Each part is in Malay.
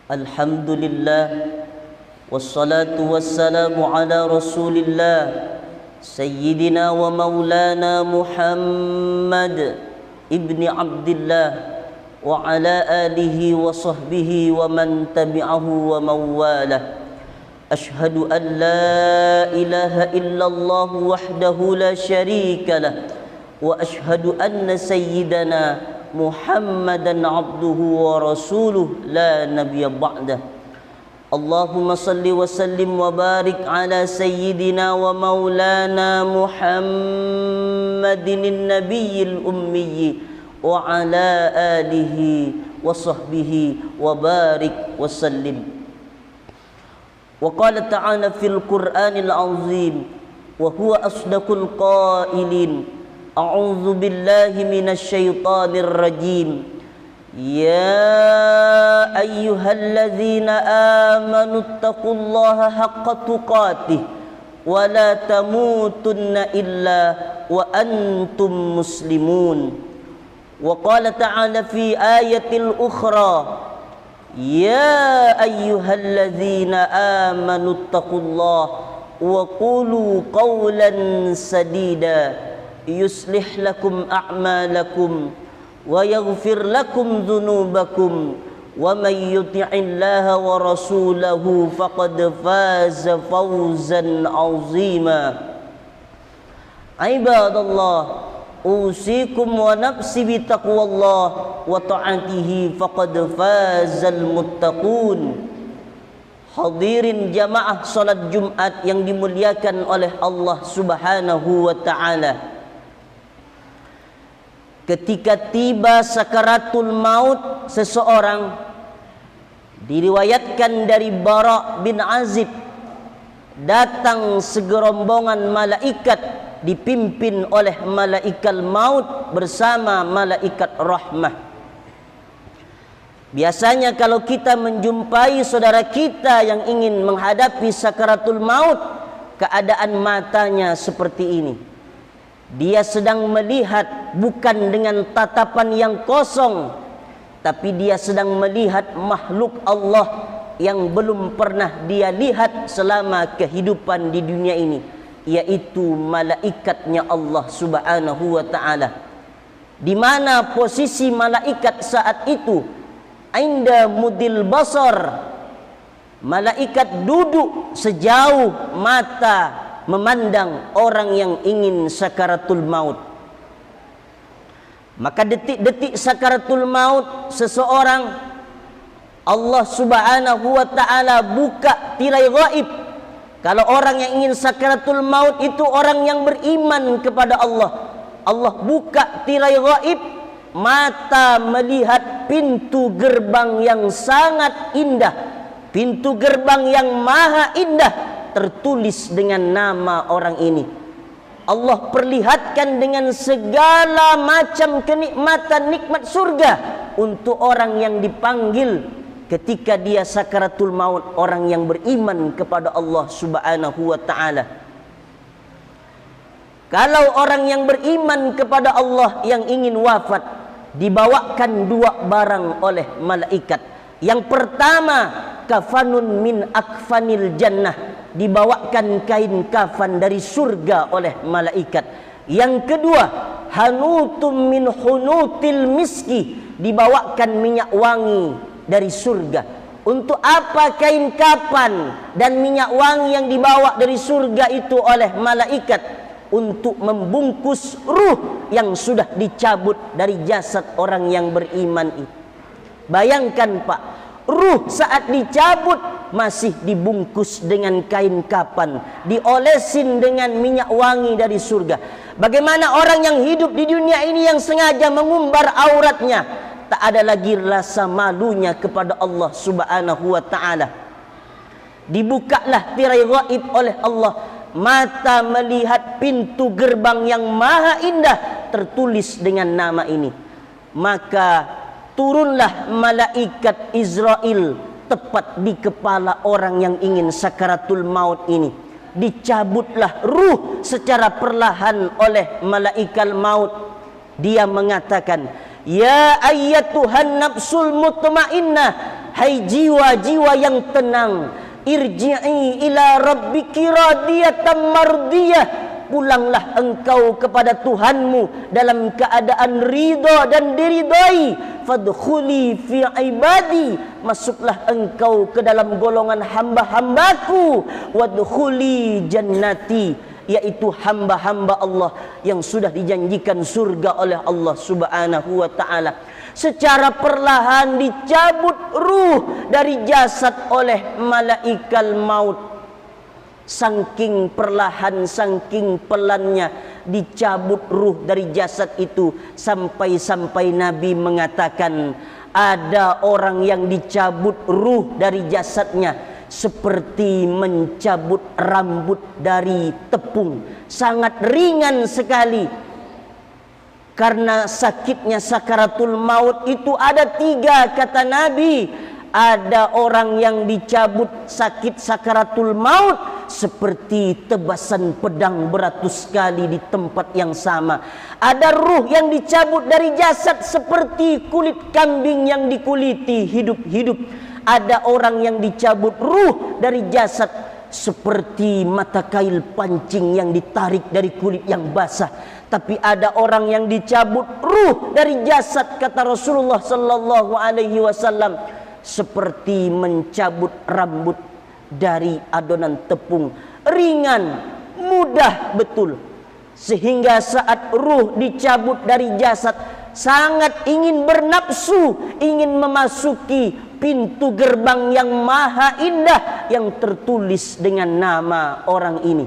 Alhamdulillah, wassalatu wassalamu ala Rasulillah Sayyidina wa maulana Muhammad ibni Abdillah wa ala alihi wa sahbihi wa man tabi'ahu wa mawalah. Ashhadu an la ilaha illallah wahdahu la syarika lah wa ashhadu anna sayyidana Muhammadan abduhu wa rasuluh la nabiyya ba'dah. Allahumma salli wa sallim wa barik ala sayyidina wa maulana Muhammadin nabiyil ummi wa ala alihi wa sahbihi wa barik wa sallim. Wa qala ta'ala fil Qur'anil azim wa huwa asdaqul qailin. A'udzu billahi minasy syaithanir rajim. Ya ayyuhalladzina amanu taqullaha haqqa tuqatih wa la tamutunna illa wa antum muslimun. Wa qala ta'ala fi ayatil ukhra. Ya ayyuhalladzina amanu taqullaha wa qulu qawlan sadida yuslih lakum a'malakum wa yaghfir lakum dhunubakum wa may yuti'illaha wa rasulahu faqad faza fawzan 'azima. Ibadallah, usikum wa nafsi bi taqwallah wa ta'atihi faqad fazal muttaqun. Hadirin jamaah salat Jumat yang dimuliakan oleh Allah Subhanahu wa taala. Ketika tiba sakaratul maut seseorang, diriwayatkan dari Bara bin Azib, datang segerombongan malaikat dipimpin oleh malaikat maut bersama malaikat rahmah. Biasanya kalau kita menjumpai saudara kita yang ingin menghadapi sakaratul maut, keadaan matanya seperti ini. Dia sedang melihat bukan dengan tatapan yang kosong, tapi dia sedang melihat makhluk Allah yang belum pernah dia lihat selama kehidupan di dunia ini, yaitu malaikatnya Allah Subhanahu wa taala. Di mana posisi malaikat saat itu? Inda mudil basar. Malaikat duduk sejauh mata memandang orang yang ingin sakaratul maut. Maka detik-detik sakaratul maut seseorang, Allah Subhanahu wa taala buka tirai gaib. Kalau orang yang ingin sakaratul maut itu orang yang beriman kepada Allah, Allah buka tirai gaib, mata melihat pintu gerbang yang sangat indah, pintu gerbang yang maha indah, tertulis dengan nama orang ini. Allah perlihatkan dengan segala macam kenikmatan nikmat surga untuk orang yang dipanggil ketika dia sakaratul maut, orang yang beriman kepada Allah Subhanahu wa taala. Kalau orang yang beriman kepada Allah yang ingin wafat, dibawakan dua barang oleh malaikat. Yang pertama, kafanun min akfanil jannah, dibawakan kain kafan dari surga oleh malaikat. Yang kedua, hanutum min hunutil miski, dibawakan minyak wangi dari surga. Untuk apa kain kafan dan minyak wangi yang dibawa dari surga itu oleh malaikat? Untuk membungkus ruh yang sudah dicabut dari jasad orang yang beriman itu. Bayangkan Pak, ruh saat dicabut masih dibungkus dengan kain kafan, diolesin dengan minyak wangi dari surga. Bagaimana orang yang hidup di dunia ini yang sengaja mengumbar auratnya, tak ada lagi rasa malunya kepada Allah Subhanahu wa taala. Dibukalah tirai gaib oleh Allah, mata melihat pintu gerbang yang maha indah, tertulis dengan nama ini. Maka turunlah malaikat Israel tepat di kepala orang yang ingin sakaratul maut ini. Dicabutlah ruh secara perlahan oleh malaikat maut. Dia mengatakan, Ya ayyatuhan nafsul mutmainnah, hai jiwa-jiwa yang tenang, irji'i ila rabbiki radiyatan mardiyah, pulanglah engkau kepada Tuhanmu dalam keadaan ridha dan diridai. Fadkhuli fi ibadi, masuklah engkau ke dalam golongan hamba-hambaku. Wadkhuli jannati, yaitu hamba-hamba Allah yang sudah dijanjikan surga oleh Allah Subhanahu wa ta'ala. Secara perlahan dicabut ruh dari jasad oleh malaikat maut. Saking perlahan, saking pelannya dicabut ruh dari jasad itu, sampai-sampai Nabi mengatakan ada orang yang dicabut ruh dari jasadnya seperti mencabut rambut dari tepung. Sangat ringan sekali. Karena sakitnya sakaratul maut itu ada 3, kata Nabi. Ada orang yang dicabut sakit sakaratul maut seperti tebasan pedang beratus kali di tempat yang sama. Ada ruh yang dicabut dari jasad seperti kulit kambing yang dikuliti hidup-hidup. Ada orang yang dicabut ruh dari jasad seperti mata kail pancing yang ditarik dari kulit yang basah. Tapi ada orang yang dicabut ruh dari jasad, kata Rasulullah sallallahu alaihi wasallam, seperti mencabut rambut dari adonan tepung. Ringan, mudah betul. Sehingga saat ruh dicabut dari jasad, sangat ingin bernafsu, ingin memasuki pintu gerbang yang maha indah yang tertulis dengan nama orang ini.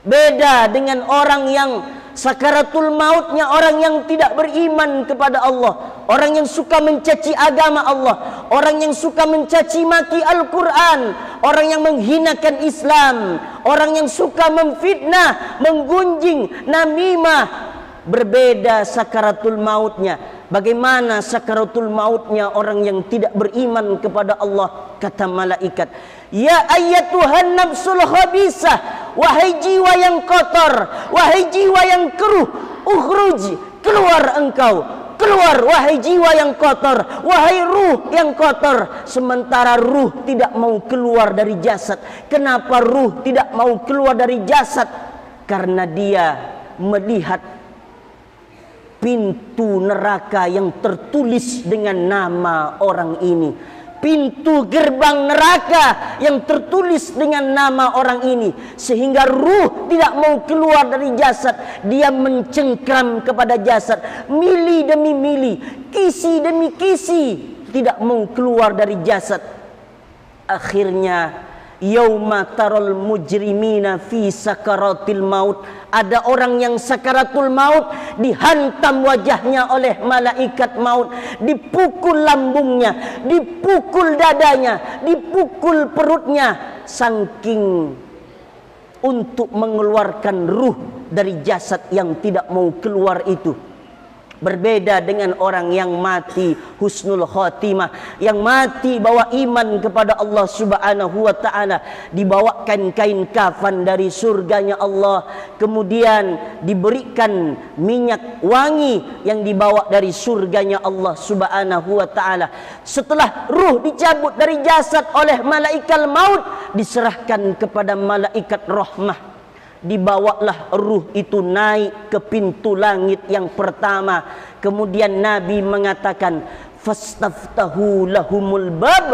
Beda dengan orang yang sakaratul mautnya, orang yang tidak beriman kepada Allah, orang yang suka mencaci agama Allah, orang yang suka mencaci maki Al-Quran, orang yang menghinakan Islam, orang yang suka memfitnah, menggunjing, namimah. Berbeda sakaratul mautnya. Bagaimana sakaratul mautnya orang yang tidak beriman kepada Allah? Kata malaikat, ya ayyatuhan nafsul khabisah, wahai jiwa yang kotor, wahai jiwa yang keruh, ukhruj, keluar engkau, keluar wahai jiwa yang kotor, wahai ruh yang kotor. Sementara ruh tidak mau keluar dari jasad. Kenapa ruh tidak mau keluar dari jasad? Karena dia melihat pintu neraka yang tertulis dengan nama orang ini. Pintu gerbang neraka yang tertulis dengan nama orang ini. Sehingga ruh tidak mau keluar dari jasad. Dia mencengkram kepada jasad, mili demi mili, kisi demi kisi, tidak mau keluar dari jasad. Akhirnya yauma taral mujrimina fi sakaratil maut, ada orang yang sakaratul maut, dihantam wajahnya oleh malaikat maut, dipukul lambungnya, dipukul dadanya, dipukul perutnya, saking untuk mengeluarkan ruh dari jasad yang tidak mau keluar itu. Berbeda dengan orang yang mati husnul khatimah, yang mati bawa iman kepada Allah Subhanahu wa ta'ala, dibawakan kain kafan dari surganya Allah, kemudian diberikan minyak wangi yang dibawa dari surganya Allah Subhanahu wa ta'ala. Setelah ruh dicabut dari jasad oleh malaikat maut, diserahkan kepada malaikat rahmah. Dibawalah ruh itu naik ke pintu langit yang pertama. Kemudian Nabi mengatakan, fastaftahu lahumul bab,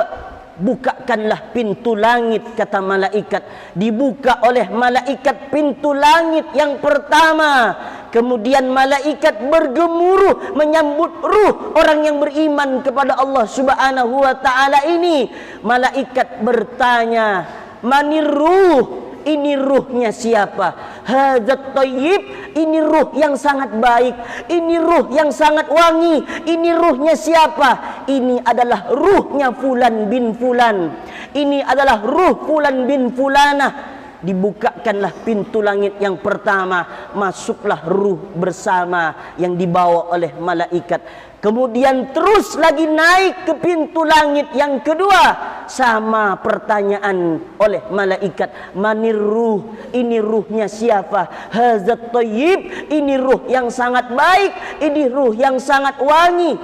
bukakanlah pintu langit, kata malaikat. Dibuka oleh malaikat pintu langit yang pertama. Kemudian malaikat bergemuruh menyambut ruh orang yang beriman kepada Allah Subhanahu wa ta'ala ini. Malaikat bertanya, manir ruh? Ini ruhnya siapa? Hadzat thayyib, ini ruh yang sangat baik, ini ruh yang sangat wangi. Ini ruhnya siapa? Ini adalah ruhnya fulan bin fulan. Ini adalah ruh fulan bin fulanah. Dibukakanlah pintu langit yang pertama, masuklah ruh bersama yang dibawa oleh malaikat. Kemudian terus lagi naik ke pintu langit yang kedua. Sama pertanyaan oleh malaikat, manir ruh? Ini ruhnya siapa? Hadzat thayyib, ini ruh yang sangat baik, ini ruh yang sangat wangi.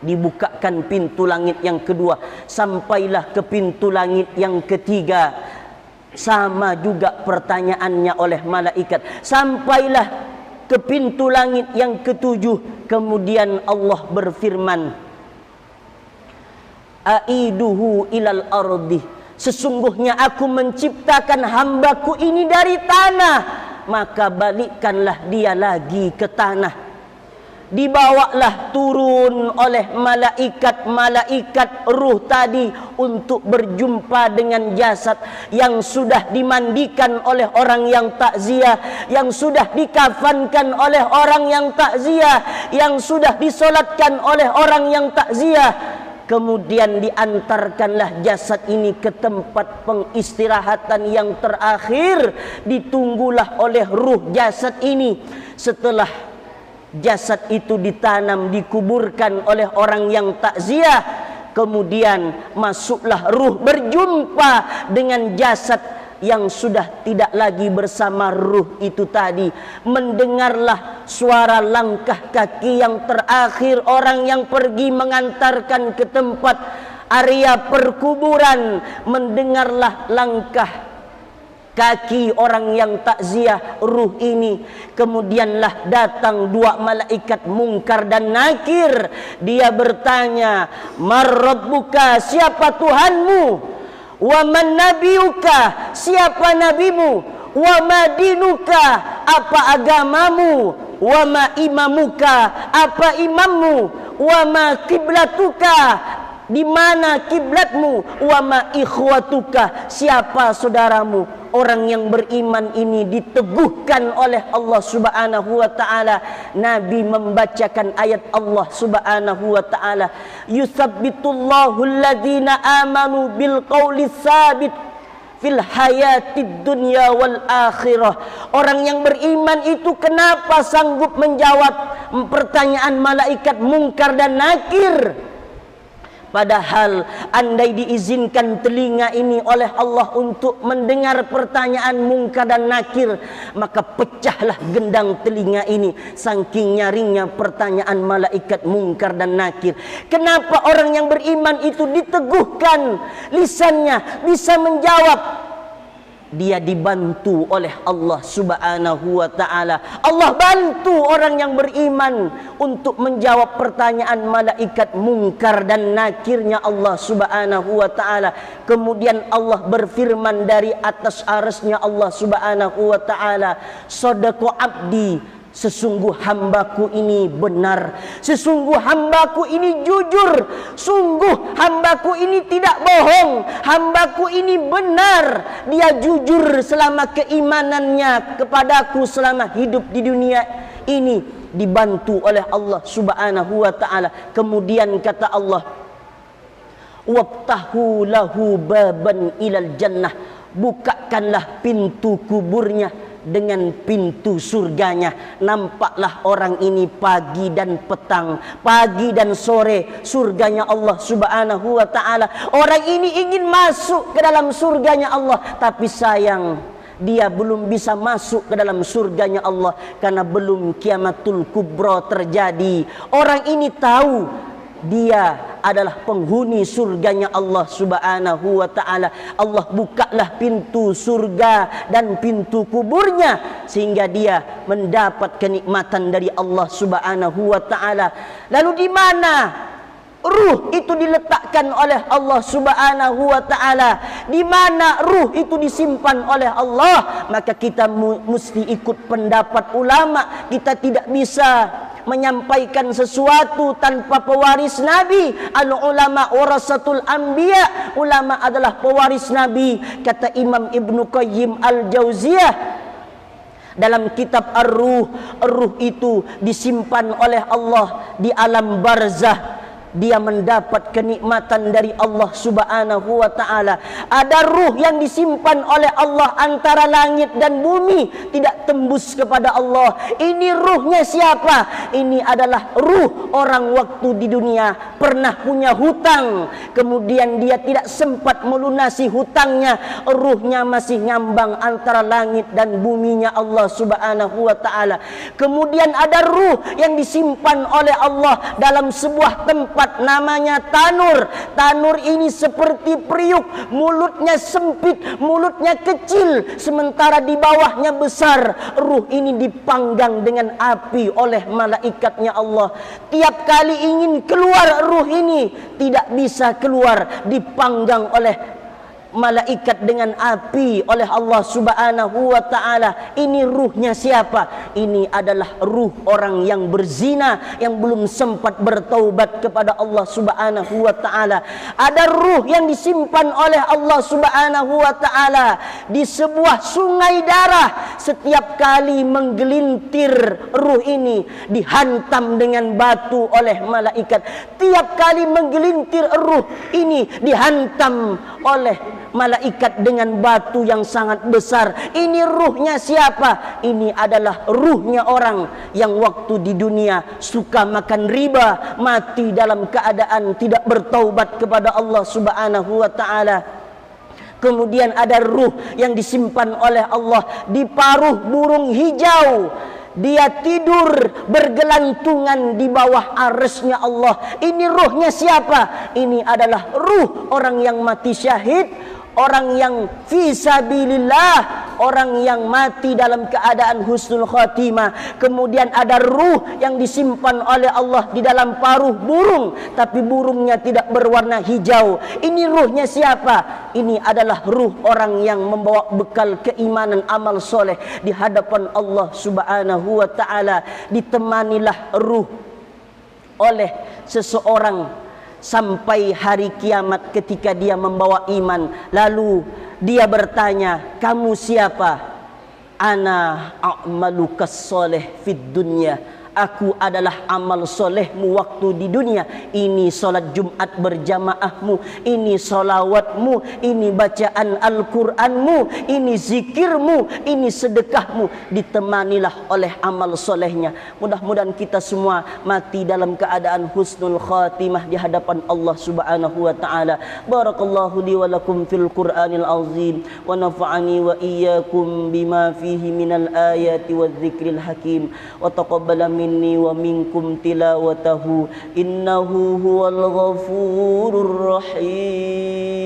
dibukakan pintu langit yang kedua, sampailah ke pintu langit yang ketiga. Sama juga pertanyaannya oleh malaikat. Sampailah ke pintu langit yang ketujuh. Kemudian Allah berfirman, aiduhu ilal ardi, sesungguhnya aku menciptakan hambaku ini dari tanah, maka balikkanlah dia lagi ke tanah. Dibawalah turun oleh malaikat-malaikat ruh tadi untuk berjumpa dengan jasad yang sudah dimandikan oleh orang yang takziah, yang sudah dikafankan oleh orang yang takziah, yang sudah disolatkan oleh orang yang takziah. Kemudian diantarkanlah jasad ini ke tempat pengistirahatan yang terakhir. Ditunggulah oleh ruh jasad ini. Setelah jasad itu ditanam, dikuburkan oleh orang yang takziah, kemudian masuklah ruh berjumpa dengan jasad yang sudah tidak lagi bersama ruh itu tadi. Mendengarlah suara langkah kaki yang terakhir orang yang pergi mengantarkan ke tempat area perkuburan. Mendengarlah langkah kaki orang yang takziah ruh ini. Kemudianlah datang dua malaikat Munkar dan Nakir. Dia bertanya, "Man rabbuka?" Siapa Tuhanmu? "Wa man nabiyuka?" Siapa nabimu? "Wa ma dinuka?" Apa agamamu? "Wa ma imamuka?" Apa imammu? "Wa ma kiblatuka?" Di mana kiblatmu? "Wa ma ikhwatuka?" Siapa saudaramu? Orang yang beriman ini diteguhkan oleh Allah Subhanahu wa taala. Nabi membacakan ayat Allah Subhanahu wa taala, "Yutsabbitullahu alladhina amanu bil qauli tsabit fil hayatid dunya wal akhirah." Orang yang beriman itu kenapa sanggup menjawab pertanyaan malaikat Munkar dan Nakir? Padahal andai diizinkan telinga ini oleh Allah untuk mendengar pertanyaan Munkar dan Nakir, maka pecahlah gendang telinga ini saking nyaringnya pertanyaan malaikat Munkar dan Nakir. Kenapa orang yang beriman itu diteguhkan lisannya bisa menjawab? Dia dibantu oleh Allah Subhanahu wa taala. Allah bantu orang yang beriman untuk menjawab pertanyaan malaikat Munkar dan Nakirnya Allah Subhanahu wa taala. Kemudian Allah berfirman dari atas arsy-Nya Allah Subhanahu wa taala, "Shadaqa abdi." Sesungguh hambaku ini benar, sesungguh hambaku ini jujur, sungguh hambaku ini tidak bohong, hambaku ini benar. Dia jujur selama keimanannya kepadaku selama hidup di dunia ini, dibantu oleh Allah Subhanahu wa taala. Kemudian kata Allah, "Wabtahu lahu baban ilal jannah." Bukakanlah pintu kuburnya dengan pintu surganya. Nampaklah orang ini pagi dan petang, pagi dan sore, surganya Allah Subhanahu wa taala. Orang ini ingin masuk ke dalam surganya Allah, tapi sayang dia belum bisa masuk ke dalam surganya Allah karena belum kiamatul kubra terjadi. Orang ini tahu dia adalah penghuni surganya Allah Subhanahu wa taala. Allah bukalah pintu surga dan pintu kuburnya sehingga dia mendapat kenikmatan dari Allah Subhanahu wa taala. Lalu di mana ruh itu diletakkan oleh Allah Subhanahu wa taala? Di mana ruh itu disimpan oleh Allah? Maka kita mesti ikut pendapat ulama. Kita tidak bisa menyampaikan sesuatu tanpa pewaris Nabi. Al ulama warasatul anbiya. Ulama adalah pewaris Nabi. Kata Imam Ibnu Qayyim Al-Jauziyah dalam kitab Ar-Ruh, ruh itu disimpan oleh Allah di alam barzah. Dia mendapat kenikmatan dari Allah Subhanahu wa taala. Ada ruh yang disimpan oleh Allah antara langit dan bumi, tidak tembus kepada Allah. Ini ruhnya siapa? Ini adalah ruh orang waktu di dunia pernah punya hutang, kemudian dia tidak sempat melunasi hutangnya. Ruhnya masih ngambang antara langit dan buminya Allah Subhanahu wa taala. Kemudian ada ruh yang disimpan oleh Allah dalam sebuah tempat tempat namanya tanur. Tanur ini seperti periuk, mulutnya sempit, mulutnya kecil, sementara di bawahnya besar. Ruh ini dipanggang dengan api oleh malaikatnya Allah. Tiap kali ingin keluar ruh ini tidak bisa keluar, dipanggang oleh malaikat dengan api oleh Allah Subhanahu wa taala. Ini ruhnya siapa? Ini adalah ruh orang yang berzina, yang belum sempat bertaubat kepada Allah Subhanahu wa taala. Ada ruh yang disimpan oleh Allah Subhanahu wa taala di sebuah sungai darah. Setiap kali menggelintir ruh ini dihantam dengan batu oleh malaikat. Tiap kali menggelintir ruh ini dihantam oleh malaikat dengan batu yang sangat besar. Ini ruhnya siapa? Ini adalah ruhnya orang yang waktu di dunia suka makan riba, mati dalam keadaan tidak bertaubat kepada Allah Subhanahu wa taala. Kemudian ada ruh yang disimpan oleh Allah di paruh burung hijau. Dia tidur bergelantungan di bawah arsy-Nya Allah. Ini ruhnya siapa? Ini adalah ruh orang yang mati syahid, orang yang fisabilillah, orang yang mati dalam keadaan husnul khatimah. Kemudian ada ruh yang disimpan oleh Allah di dalam paruh burung, tapi burungnya tidak berwarna hijau. Ini ruhnya siapa? Ini adalah ruh orang yang membawa bekal keimanan, amal soleh di hadapan Allah Subhanahu wa taala. Ditemanilah ruh oleh seseorang sampai hari kiamat ketika dia membawa iman. Lalu dia bertanya, kamu siapa? Ana a'malukas soleh fid dunya. Aku adalah amal solehmu waktu di dunia. Ini solat Jumat berjamaahmu, ini solawatmu, ini bacaan Al-Quranmu, ini zikirmu, ini sedekahmu. Ditemanilah oleh amal solehnya. Mudah-mudahan kita semua mati dalam keadaan husnul khatimah di hadapan Allah Subhanahu wa taala. Barakallahu li wa lakum fil Qur'anil azim wa nafa'ani wa iyyakum bima fihi minal ayati wadh-dhikril hakim wa taqabbala minni wa minkum tilawatahu innahu huwal ghafurur rahim.